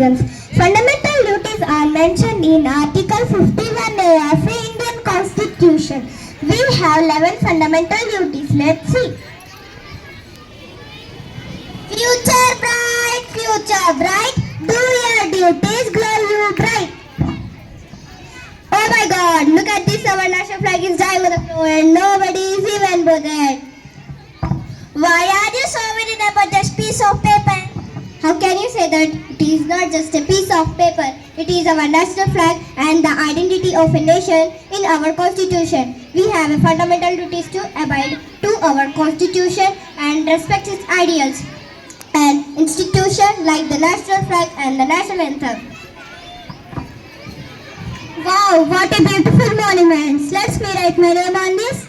citizens. Fundamental duties are mentioned in Article 51A of the Indian Constitution. We have 11 fundamental duties. Let's see. Future bright, do your duties, glow you bright. Oh my God, look at this, our national flag is dying on the floor and nobody is even bothered. Why are you so worried about just piece of paper? How can you say that it is not just a piece of paper? It is our national flag and the identity of a nation in our constitution. We have a fundamental duties to abide to our constitution and respect its ideals and institutions like the national flag and the national anthem. Wow, what a beautiful monument. Let me write my name on this.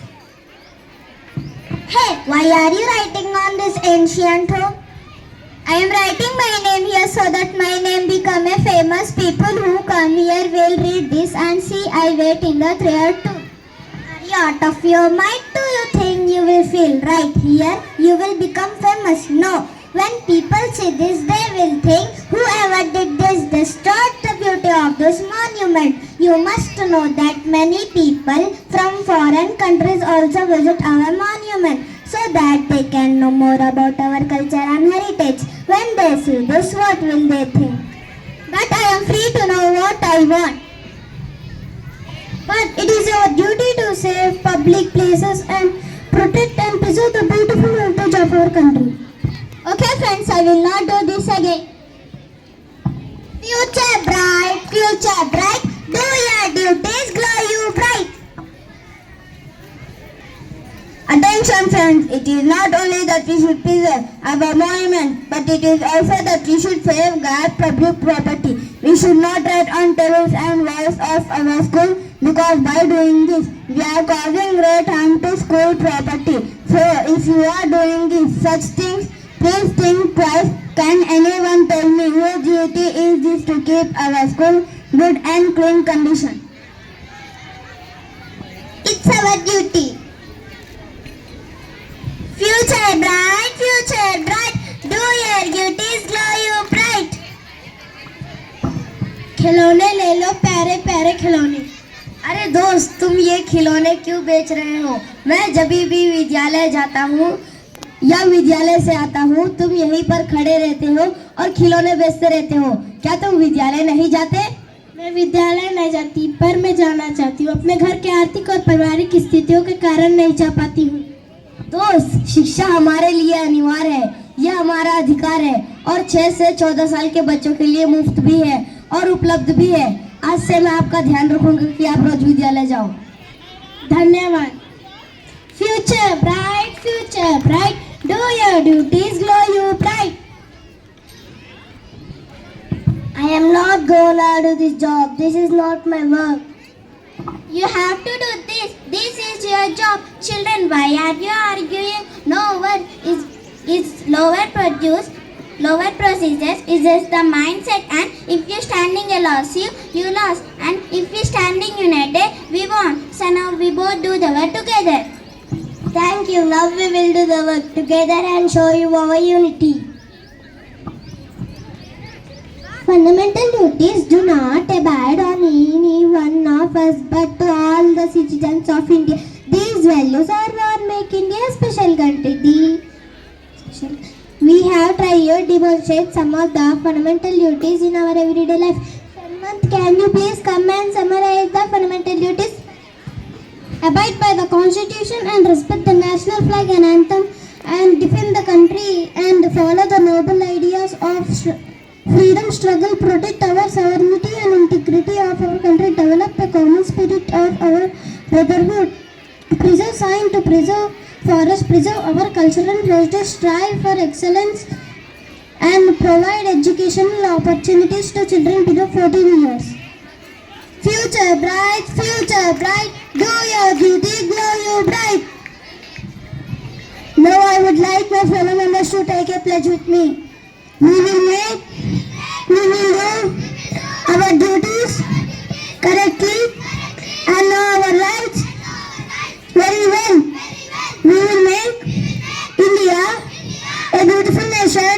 Hey, why are you writing on this ancient home? I am writing my name here so that my name become a famous. People who come here will read this and see I wait in the prayer too. Are you out of your mind? Do you think you will feel right here? You will become famous? No. When people see this, they will think, whoever did this destroyed the beauty of this monument. You must know that many people from foreign countries also visit our monument so that they can know more about our culture and heritage. When they see this, what will they think? But I am free to know what I want. But it is our duty to save public places and protect and preserve the beautiful heritage of our country. Okay friends, I will not do this again. Future bright, do your duties, glow you bright. Attention friends, it is not only that we should preserve our monument, but it is also that we should safeguard public property. We should not write on tables and walls of our school, because by doing this, we are causing great harm to school property. So if you are doing such things, please think twice. Can anyone tell me whose duty is this to keep our school good and clean condition? It's our duty. Future bright, do your duties, glow you bright. खिलौने ले लो प्यारे प्यारे खिलौने। अरे दोस्त, तुम ये खिलौने क्यों बेच रहे हो? मैं जब भी विद्यालय जाता हूँ या विद्यालय से आता हूँ, तुम यहीं पर खड़े रहते हो और खिलौने बेचते रहते हो। क्या तुम विद्यालय नहीं जाते? मैं विद्यालय नहीं जाती, पर मैं जाना चाहती हूँ। अपने घर के आर्थिक और पारिवारिक स्थितियों के कारण नहीं जा पाती हूँ। दोस्त, शिक्षा हमारे लिए अनिवार्य है, यह हमारा अधिकार है और 6 से 14 साल के बच्चों के लिए मुफ्त भी है और उपलब्ध भी है। आज से मैं आपका ध्यान रखूंगा कि आप रोज विद्यालय जाओ। धन्यवाद। Future bright, do your duties, glow you bright. I am not gonna do this job. This is not my work. You have to do this. This is your job. Children, why are you arguing? No one is lower procedures is just the mindset, and if you standing alone, you lost, and if we standing united, we won. So now we both do the work together. Thank you. Now we will do the work together and show you our unity. Fundamental duties do not abide on any one of us, but to all the citizens of India. These values are what make India a special country. We have tried to demonstrate some of the fundamental duties in our everyday life. Sanmant, can you please come and summarize the fundamental duties? Abide by the Constitution and respect the national flag and anthem, and defend the country and follow the noble ideas of freedom struggle, protect our sovereignty and integrity of our country, develop a common spirit of our brotherhood, preserve science to preserve forest, preserve our cultural heritage, strive for excellence and provide educational opportunities to children below 14 years. Future bright, do your duty, glow you bright. Now I would like my fellow members to take a pledge with me. We will do our duties correctly and know our rights very well. We will make India a beautiful nation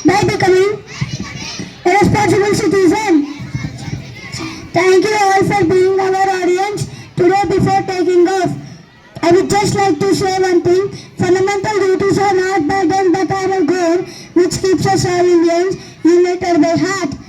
by becoming a Thank you all for being our audience. Today, before taking off, I would just like to say one thing. Fundamental duties are not burden but are a goal which keeps us all Indians united by heart.